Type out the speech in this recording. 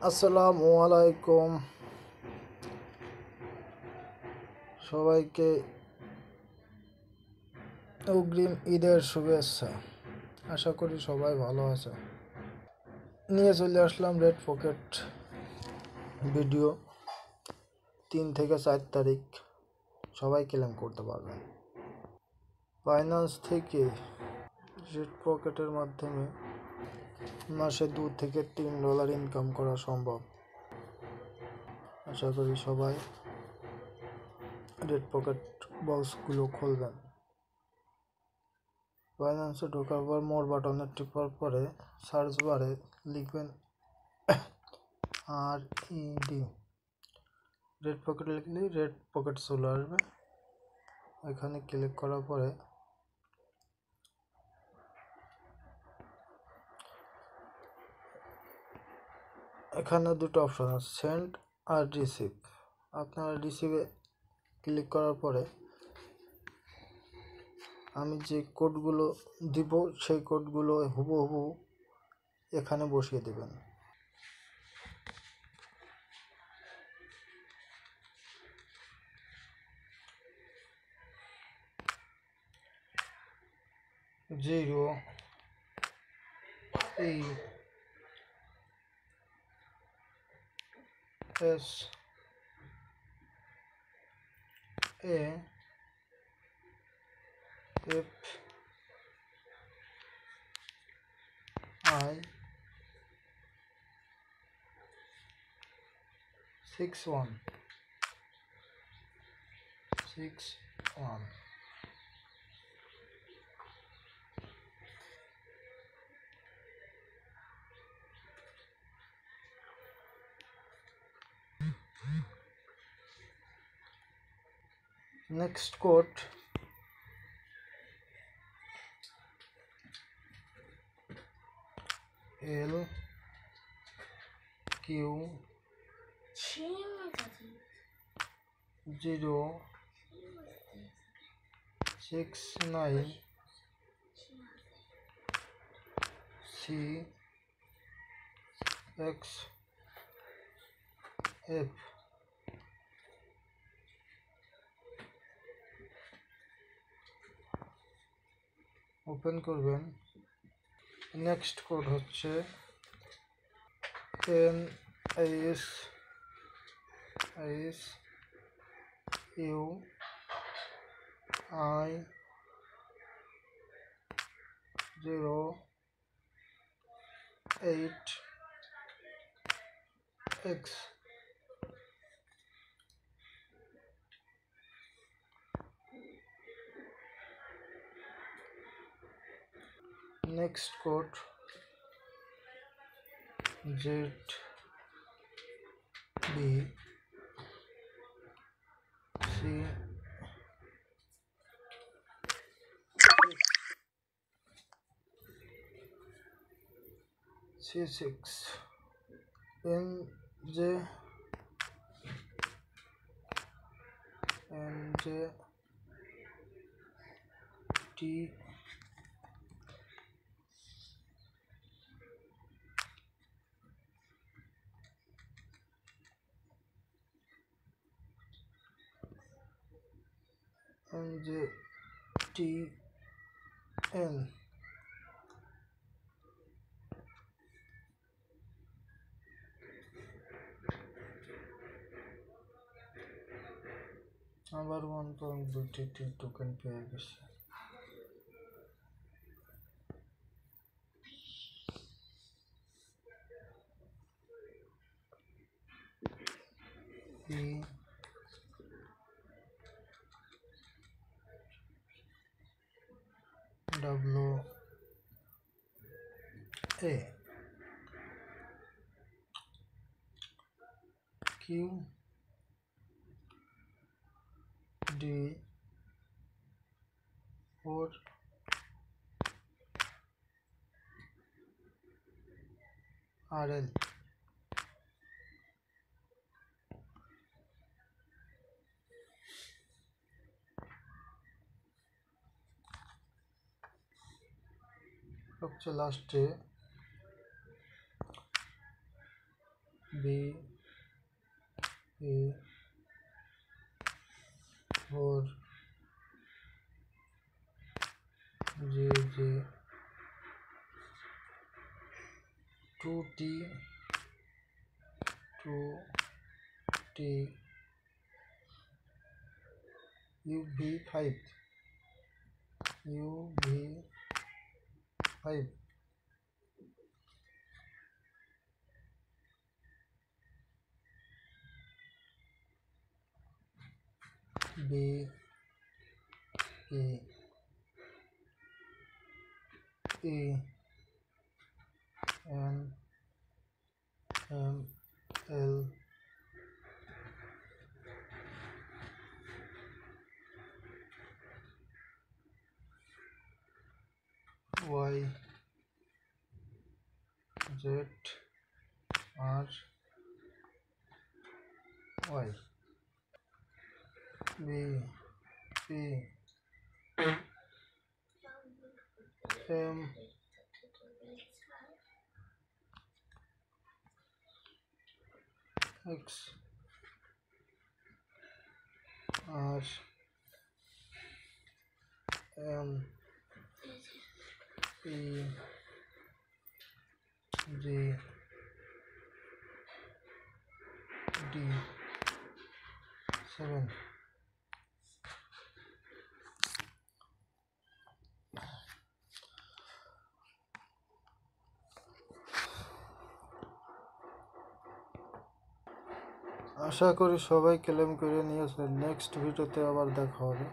আসসালামু আলাইকুম সবাইকে অগ্রিম ঈদের শুভেচ্ছা। আশা করি সবাই ভালো আছে। নিয়ে চলে আসলাম রেড পকেট ভিডিও। 3 থেকে 4 তারিখ সবাই ক্লেম করতে পারবেন। বাইন্যান্স থেকে রেড পকেটের মাধ্যমে মাসে $2 থেকে $3 ইনকাম করা সম্ভব। আশা করি সবাই রেড পকেট বক্সগুলো খুলবেন। বাইন্যান্সে ঢোকার পর মোর বাটনে টিপার পরে সার্চ বারে লিখবেন RED, রেড পকেট লিখলেই রেড পকেট চলে আসবে। এখানে ক্লিক করার পরে এখানে দুটো অপশন আছে, সেন্ড আর রিসিভ। আপনারা রিসিভে ক্লিক করার পরে আমি যে কোডগুলো দিব সেই কোডগুলো হুবহু এখানে বসিয়ে দেবেন। Zero SA FI6161. Next code LQ069CXF open করবেন। নেক্সট কোড হচ্ছে NASUI08X। Next code ZBC6 NJT NJTN। আবার 1.2 টোকেন পেয়ে গেছে। PWA QD4 RL। সবচেয়ে লাস্টে B A 4 J J 2T UV5 B A A N M L Y Z R Y B P M X R M E G D 7 আশা করি সবাই claim করে নিয়েছে। Next ভিডিওতে আবার দেখা হবে।